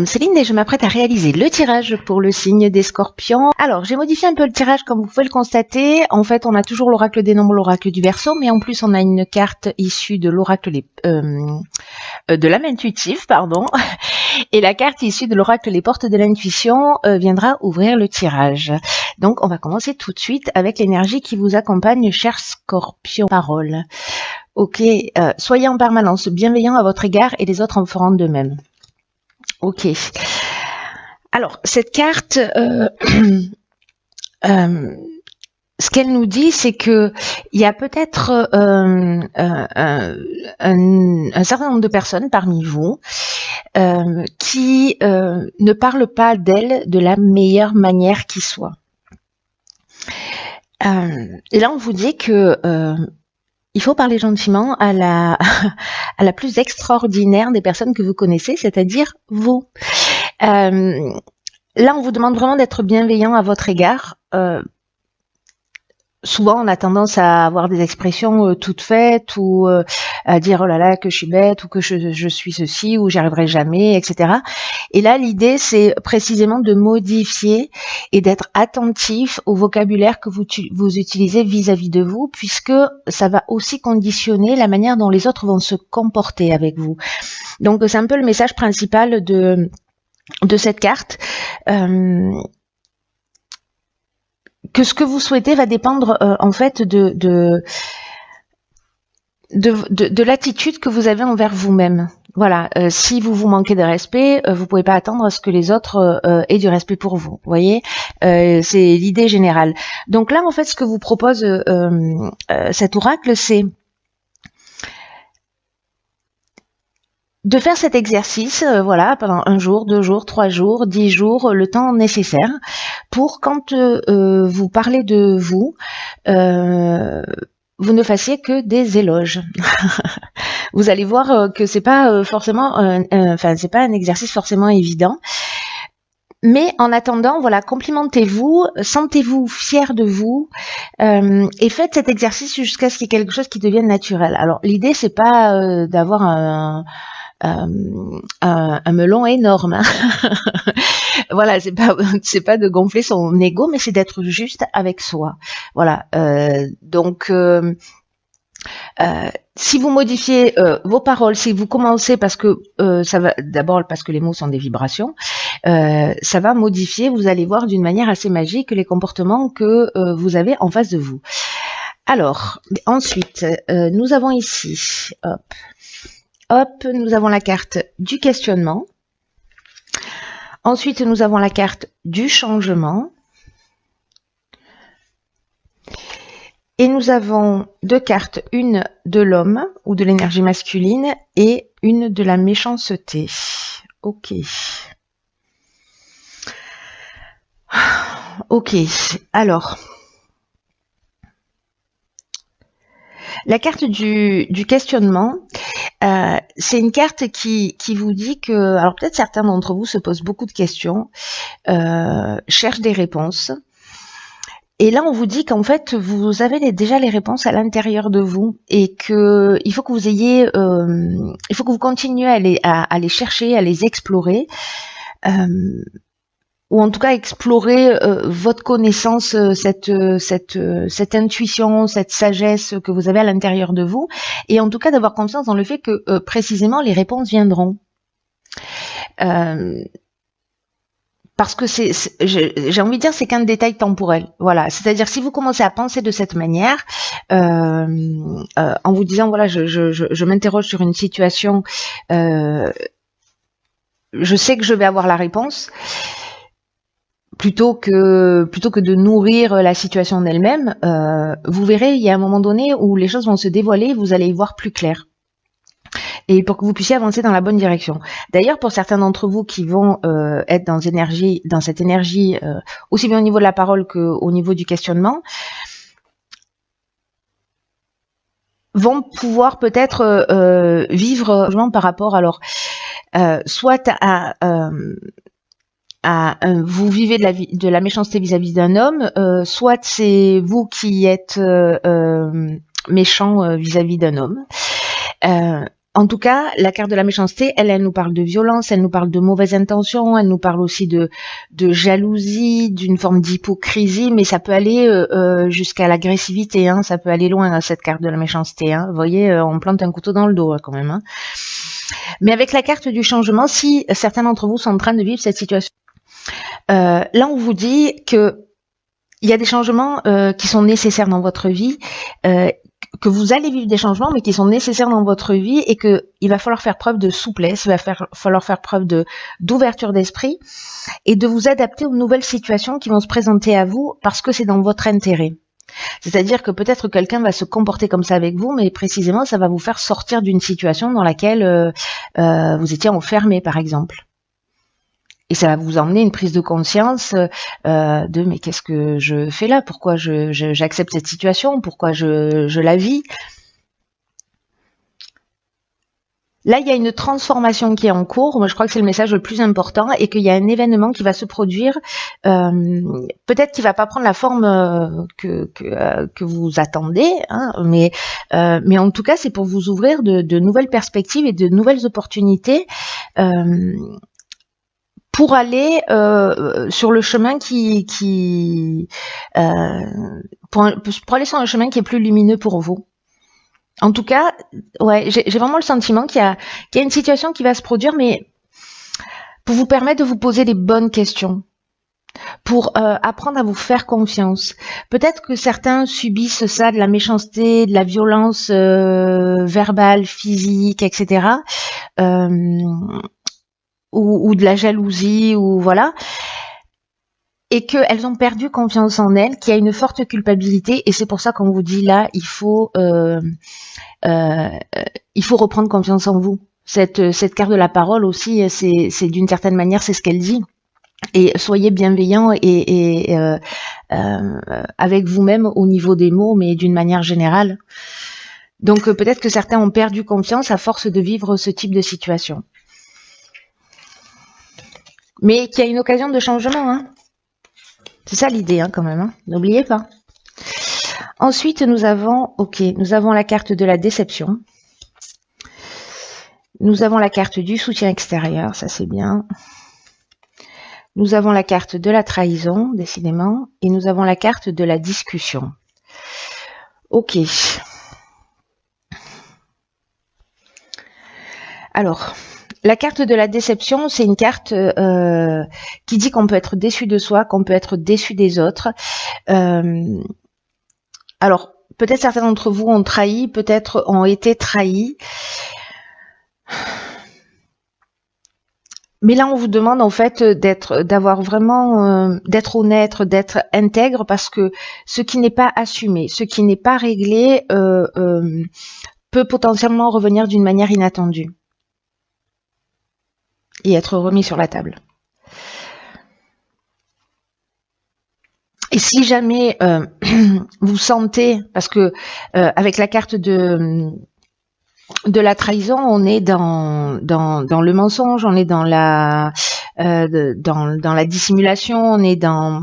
Céline et je m'apprête à réaliser le tirage pour le signe des Scorpions. Alors, j'ai modifié un peu le tirage comme vous pouvez le constater. En fait, on a toujours l'oracle des nombres, l'oracle du Verseau, mais en plus, on a une carte issue de l'oracle de l'âme intuitive, pardon. Et la carte issue de l'oracle les portes de l'intuition viendra ouvrir le tirage. Donc, on va commencer tout de suite avec l'énergie qui vous accompagne, chers Scorpions. Parole. Ok, soyez en permanence bienveillants à votre égard et les autres en feront de même. Ok. Alors, cette carte, ce qu'elle nous dit, c'est que il y a peut-être un certain nombre de personnes parmi vous qui ne parlent pas d'elles de la meilleure manière qui soit. Et là, on vous dit que il faut parler gentiment à la plus extraordinaire des personnes que vous connaissez, c'est-à-dire vous. Là, on vous demande vraiment d'être bienveillant à votre égard. Souvent, on a tendance à avoir des expressions toutes faites ou à dire oh là là que je suis bête ou que je suis ceci ou j'y arriverai jamais, etc. Et là, l'idée, c'est précisément de modifier et d'être attentif au vocabulaire que vous utilisez vis-à-vis de vous, puisque ça va aussi conditionner la manière dont les autres vont se comporter avec vous. Donc, c'est un peu le message principal de cette carte. Que ce que vous souhaitez va dépendre en fait de l'attitude que vous avez envers vous-même. Voilà, si vous manquez de respect, vous pouvez pas attendre à ce que les autres aient du respect pour vous. Vous voyez, c'est l'idée générale. Donc là, en fait, ce que vous propose cet oracle, c'est de faire cet exercice, voilà, pendant 1 jour, 2 jours, 3 jours, 10 jours, le temps nécessaire pour quand vous parlez de vous, vous ne fassiez que des éloges. Vous allez voir que c'est pas forcément, c'est pas un exercice forcément évident. Mais en attendant, voilà, complimentez-vous, sentez-vous fier de vous et faites cet exercice jusqu'à ce qu'il y ait quelque chose qui devienne naturel. Alors l'idée c'est pas d'avoir un melon énorme. Hein. Voilà, c'est pas de gonfler son ego, mais c'est d'être juste avec soi. Voilà. Donc, si vous modifiez vos paroles, si vous commencez parce que ça va d'abord parce que les mots sont des vibrations, ça va modifier. Vous allez voir d'une manière assez magique les comportements que vous avez en face de vous. Alors, ensuite, nous avons ici, hop, nous avons la carte du questionnement. Ensuite, nous avons la carte du changement. Et nous avons 2 cartes, une de l'homme ou de l'énergie masculine et une de la méchanceté. Ok. Ok, alors. La carte du questionnement, c'est une carte qui vous dit que, alors peut-être certains d'entre vous se posent beaucoup de questions, cherchent des réponses. Et là, on vous dit qu'en fait, vous avez déjà les réponses à l'intérieur de vous et que il faut que vous ayez, il faut que vous continuez à les chercher, à les explorer. Ou en tout cas explorer votre connaissance, cette intuition, cette sagesse que vous avez à l'intérieur de vous, et en tout cas d'avoir confiance dans le fait que précisément les réponses viendront. Parce que j'ai envie de dire, c'est qu'un détail temporel. Voilà, c'est-à-dire si vous commencez à penser de cette manière, en vous disant voilà, je m'interroge sur une situation, je sais que je vais avoir la réponse. Plutôt que de nourrir la situation en elle-même, vous verrez, il y a un moment donné où les choses vont se dévoiler, vous allez y voir plus clair. Et pour que vous puissiez avancer dans la bonne direction. D'ailleurs, pour certains d'entre vous qui vont être dans cette énergie, aussi bien au niveau de la parole qu'au niveau du questionnement, vont pouvoir peut-être vivre par rapport, alors, soit vous vivez de la méchanceté vis-à-vis d'un homme, soit c'est vous qui êtes méchant vis-à-vis d'un homme. En tout cas, la carte de la méchanceté, elle nous parle de violence, elle nous parle de mauvaises intentions, elle nous parle aussi de jalousie, d'une forme d'hypocrisie, mais ça peut aller jusqu'à l'agressivité, hein, ça peut aller loin, cette carte de la méchanceté. Hein. Vous voyez, on plante un couteau dans le dos, quand même. Hein. Mais avec la carte du changement, si certains d'entre vous sont en train de vivre cette situation, là, on vous dit que il y a des changements qui sont nécessaires dans votre vie, que vous allez vivre des changements, mais qui sont nécessaires dans votre vie et que il va falloir faire preuve de souplesse, il va falloir faire preuve d'ouverture d'esprit et de vous adapter aux nouvelles situations qui vont se présenter à vous parce que c'est dans votre intérêt. C'est-à-dire que peut-être quelqu'un va se comporter comme ça avec vous, mais précisément ça va vous faire sortir d'une situation dans laquelle vous étiez enfermé, par exemple. Et ça va vous emmener une prise de conscience de mais qu'est-ce que je fais là? Pourquoi j'accepte cette situation? Pourquoi je la vis? Là, il y a une transformation qui est en cours. Moi, je crois que c'est le message le plus important et qu'il y a un événement qui va se produire. Peut-être qu'il va pas prendre la forme que vous attendez, hein, mais en tout cas, c'est pour vous ouvrir de nouvelles perspectives et de nouvelles opportunités. Pour aller sur le chemin pour aller sur un chemin qui est plus lumineux pour vous. En tout cas, ouais, j'ai vraiment le sentiment qu'il y a une situation qui va se produire, mais pour vous permettre de vous poser les bonnes questions, pour apprendre à vous faire confiance. Peut-être que certains subissent ça, de la méchanceté, de la violence verbale, physique, etc. Ou de la jalousie, ou voilà, et qu'elles ont perdu confiance en elles, qu'il y a une forte culpabilité, et c'est pour ça qu'on vous dit là, il faut reprendre confiance en vous. Cette carte de la parole aussi, c'est d'une certaine manière, c'est ce qu'elle dit. Et soyez bienveillants et avec vous-même au niveau des mots, mais d'une manière générale. Donc peut-être que certains ont perdu confiance à force de vivre ce type de situation. Mais qu'il y a une occasion de changement, hein. C'est ça l'idée, hein, quand même, hein. N'oubliez pas. Ensuite, nous avons la carte de la déception. Nous avons la carte du soutien extérieur, ça c'est bien. Nous avons la carte de la trahison, décidément, et nous avons la carte de la discussion. Ok. Alors, la carte de la déception, c'est une carte qui dit qu'on peut être déçu de soi, qu'on peut être déçu des autres. Alors, peut-être certains d'entre vous ont trahi, peut-être ont été trahis. Mais là, on vous demande en fait d'avoir vraiment, d'être honnête, d'être intègre, parce que ce qui n'est pas assumé, ce qui n'est pas réglé, peut potentiellement revenir d'une manière inattendue et être remis sur la table. Et si jamais vous sentez, parce que avec la carte de la trahison, on est dans le mensonge, on est dans la dissimulation, on est dans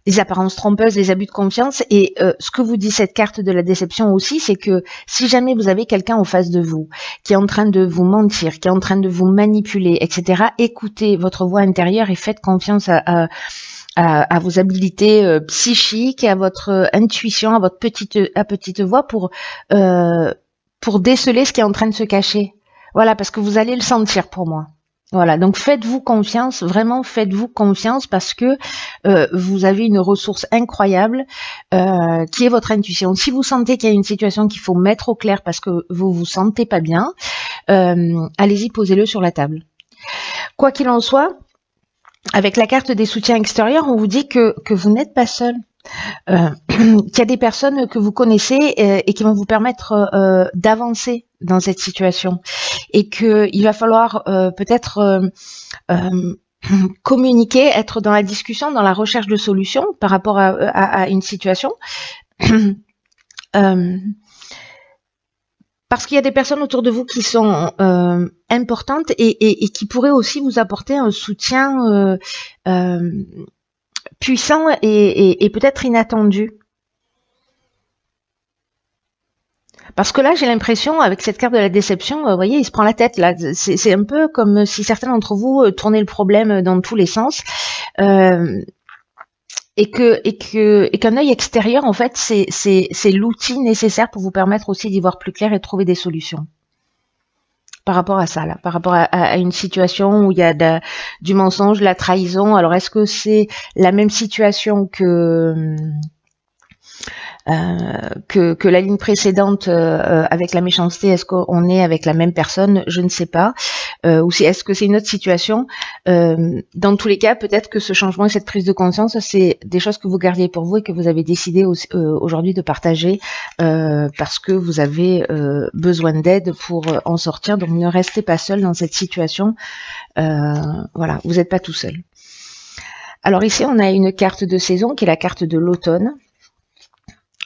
les apparences trompeuses, les abus de confiance. Et ce que vous dit cette carte de la déception aussi, c'est que si jamais vous avez quelqu'un en face de vous qui est en train de vous mentir, qui est en train de vous manipuler, etc., écoutez votre voix intérieure et faites confiance à vos habiletés psychiques, à votre intuition, à votre petite voix pour déceler ce qui est en train de se cacher. Voilà, parce que vous allez le sentir pour moi. Voilà, donc faites-vous confiance, vraiment faites-vous confiance, parce que vous avez une ressource incroyable qui est votre intuition. Si vous sentez qu'il y a une situation qu'il faut mettre au clair parce que vous vous sentez pas bien, allez-y, posez-le sur la table. Quoi qu'il en soit, avec la carte des soutiens extérieurs, on vous dit que vous n'êtes pas seul. Qu'il y a des personnes que vous connaissez et qui vont vous permettre d'avancer dans cette situation, et qu'il va falloir peut-être communiquer, être dans la discussion, dans la recherche de solutions par rapport à une situation. Parce qu'il y a des personnes autour de vous qui sont importantes et qui pourraient aussi vous apporter un soutien puissant et peut-être inattendu. Parce que là, j'ai l'impression, avec cette carte de la déception, vous voyez, il se prend la tête là. C'est un peu comme si certains d'entre vous tournaient le problème dans tous les sens. Euh, et qu'un œil extérieur, en fait, c'est l'outil nécessaire pour vous permettre aussi d'y voir plus clair et de trouver des solutions. Par rapport à ça, là, par rapport à une situation où il y a du mensonge, la trahison. Alors, est-ce que c'est la même situation que la ligne précédente avec la méchanceté? Est-ce qu'on est avec la même personne? Je ne sais pas. Ou est-ce que c'est une autre situation? Dans tous les cas, peut-être que ce changement et cette prise de conscience, c'est des choses que vous gardiez pour vous et que vous avez décidé aujourd'hui de partager parce que vous avez besoin d'aide pour en sortir. Donc ne restez pas seul dans cette situation. Voilà, vous n'êtes pas tout seul. Alors ici, on a une carte de saison qui est la carte de l'automne.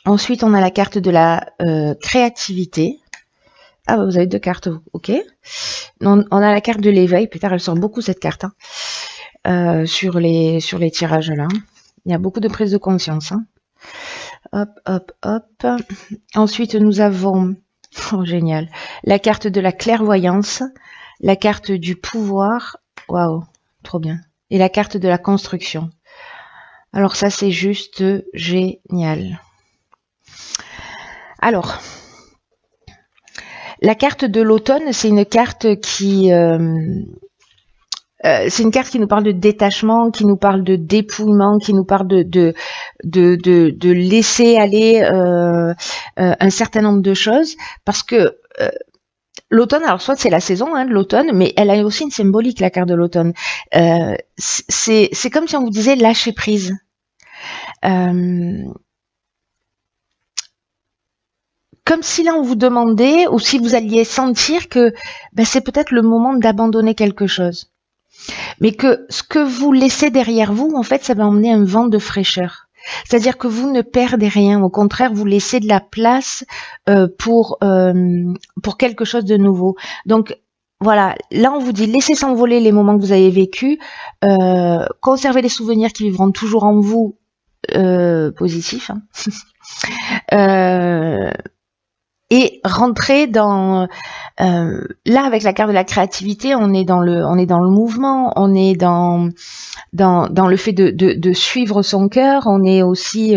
Ensuite, on a la carte de la créativité. Ah, vous avez deux cartes, ok. On a la carte de l'éveil. Putain, elle sort beaucoup cette carte sur les tirages là. Il y a beaucoup de prise de conscience. Hop, hop, hop. Ensuite, nous avons, oh génial, la carte de la clairvoyance, la carte du pouvoir. Waouh, trop bien. Et la carte de la construction. Alors ça, c'est juste génial. Alors, la carte de l'automne, c'est une carte qui nous parle de détachement, qui nous parle de dépouillement, qui nous parle de laisser aller un certain nombre de choses, parce que l'automne, alors soit c'est la saison de l'automne, mais elle a aussi une symbolique, la carte de l'automne. C'est comme si on vous disait lâcher prise. Comme si là on vous demandait, ou si vous alliez sentir que c'est peut-être le moment d'abandonner quelque chose. Mais que ce que vous laissez derrière vous, en fait, ça va emmener un vent de fraîcheur. C'est-à-dire que vous ne perdez rien, au contraire, vous laissez de la place pour quelque chose de nouveau. Donc voilà, là on vous dit laissez s'envoler les moments que vous avez vécus, conservez les souvenirs qui vivront toujours en vous, positifs. Et rentrer dans là avec la carte de la créativité, on est dans le mouvement, on est dans le fait de suivre son cœur, on est aussi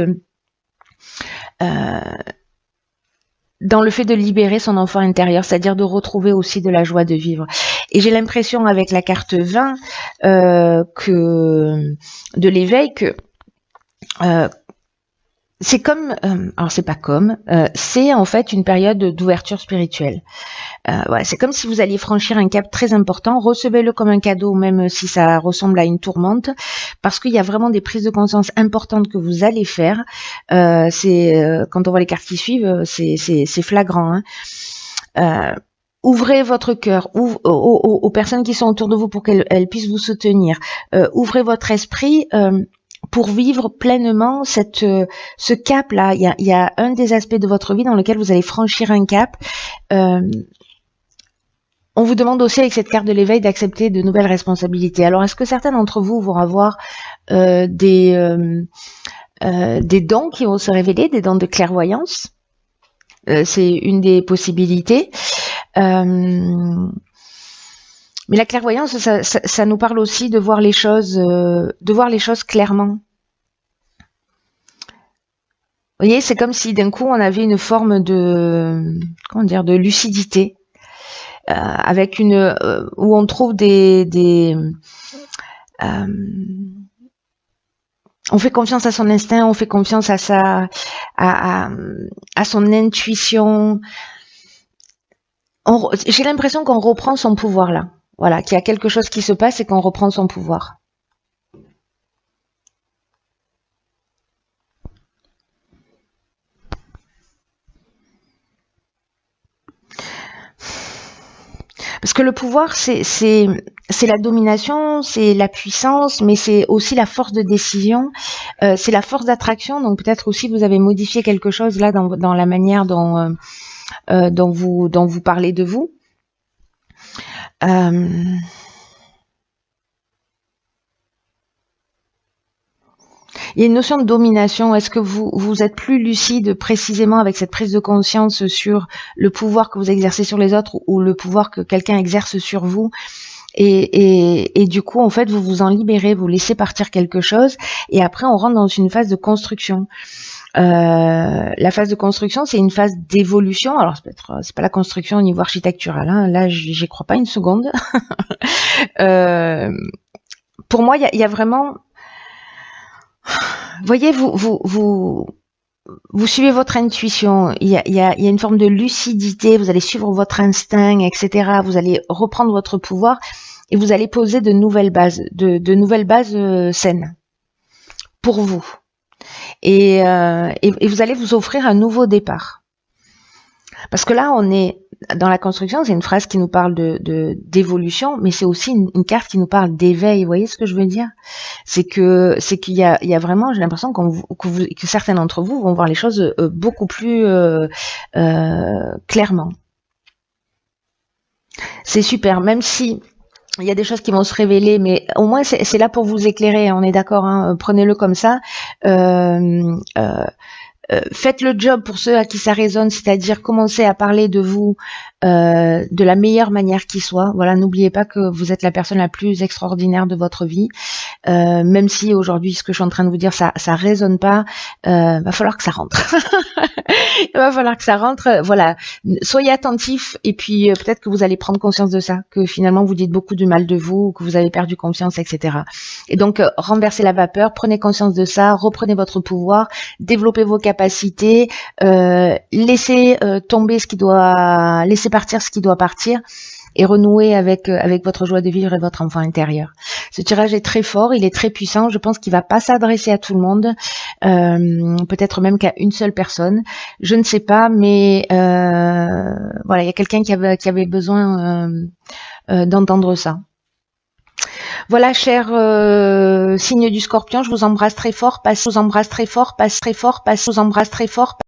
dans le fait de libérer son enfant intérieur, c'est-à-dire de retrouver aussi de la joie de vivre. Et j'ai l'impression avec la carte 20 que de l'éveil que c'est comme, alors c'est pas comme, c'est en fait une période d'ouverture spirituelle. Voilà, c'est comme si vous alliez franchir un cap très important. Recevez-le comme un cadeau, même si ça ressemble à une tourmente, parce qu'il y a vraiment des prises de conscience importantes que vous allez faire. Quand on voit les cartes qui suivent, c'est flagrant. Ouvrez votre cœur aux personnes qui sont autour de vous pour qu'elles puissent vous soutenir. Ouvrez votre esprit. Pour vivre pleinement ce cap-là. Il y a un des aspects de votre vie dans lequel vous allez franchir un cap. On vous demande aussi avec cette carte de l'éveil d'accepter de nouvelles responsabilités. Alors, est-ce que certains d'entre vous vont avoir des dons qui vont se révéler, des dons de clairvoyance? C'est une des possibilités. Mais la clairvoyance, ça nous parle aussi de voir les choses clairement. Vous voyez, c'est comme si d'un coup on avait une forme de lucidité, avec où on trouve on fait confiance à son instinct, on fait confiance à son intuition. J'ai l'impression qu'on reprend son pouvoir là. Voilà, qu'il y a quelque chose qui se passe et qu'on reprend son pouvoir. Parce que le pouvoir, c'est la domination, c'est la puissance, mais c'est aussi la force de décision, c'est la force d'attraction. Donc peut-être aussi vous avez modifié quelque chose là dans la manière dont vous parlez de vous. Il y a une notion de domination. Est-ce que vous êtes plus lucide précisément avec cette prise de conscience sur le pouvoir que vous exercez sur les autres ou le pouvoir que quelqu'un exerce sur vous? Et du coup, en fait, vous vous en libérez, vous laissez partir quelque chose, et après, on rentre dans une phase de construction. La phase de construction, c'est une phase d'évolution. Alors, c'est pas la construction au niveau architectural, hein. Là, j'y crois pas une seconde. Pour moi, il y a vraiment, voyez, vous suivez votre intuition, il y a une forme de lucidité, vous allez suivre votre instinct, etc. Vous allez reprendre votre pouvoir et vous allez poser de nouvelles bases, de nouvelles bases saines pour vous. Et vous allez vous offrir un nouveau départ. Parce que là, on est dans la construction, c'est une phrase qui nous parle d'évolution, mais c'est aussi une carte qui nous parle d'éveil. Vous voyez ce que je veux dire? C'est qu'il y a vraiment, j'ai l'impression que certains d'entre vous vont voir les choses beaucoup plus clairement. C'est super, même si il y a des choses qui vont se révéler, mais au moins c'est là pour vous éclairer. On est d'accord, hein, prenez-le comme ça. Faites le job pour ceux à qui ça résonne, c'est-à-dire commencez à parler de vous de la meilleure manière qui soit. Voilà, n'oubliez pas que vous êtes la personne la plus extraordinaire de votre vie. Même si aujourd'hui ce que je suis en train de vous dire ça résonne pas, va falloir que ça rentre. Il va falloir que ça rentre. Voilà, soyez attentifs et puis peut-être que vous allez prendre conscience de ça, que finalement vous dites beaucoup du mal de vous, que vous avez perdu confiance, etc. Et donc renversez la vapeur, prenez conscience de ça, reprenez votre pouvoir, développez vos capacités, laissez tomber ce qui doit, laissez partir ce qui doit partir. Et renouer avec votre joie de vivre et votre enfant intérieur. Ce tirage est très fort, il est très puissant. Je pense qu'il va pas s'adresser à tout le monde, peut-être même qu'à une seule personne. Je ne sais pas, mais voilà, il y a quelqu'un qui avait besoin d'entendre ça. Voilà, cher signe du Scorpion, je vous embrasse très fort, passe, je vous embrasse très fort, passe très fort, passe, je vous embrasse très fort.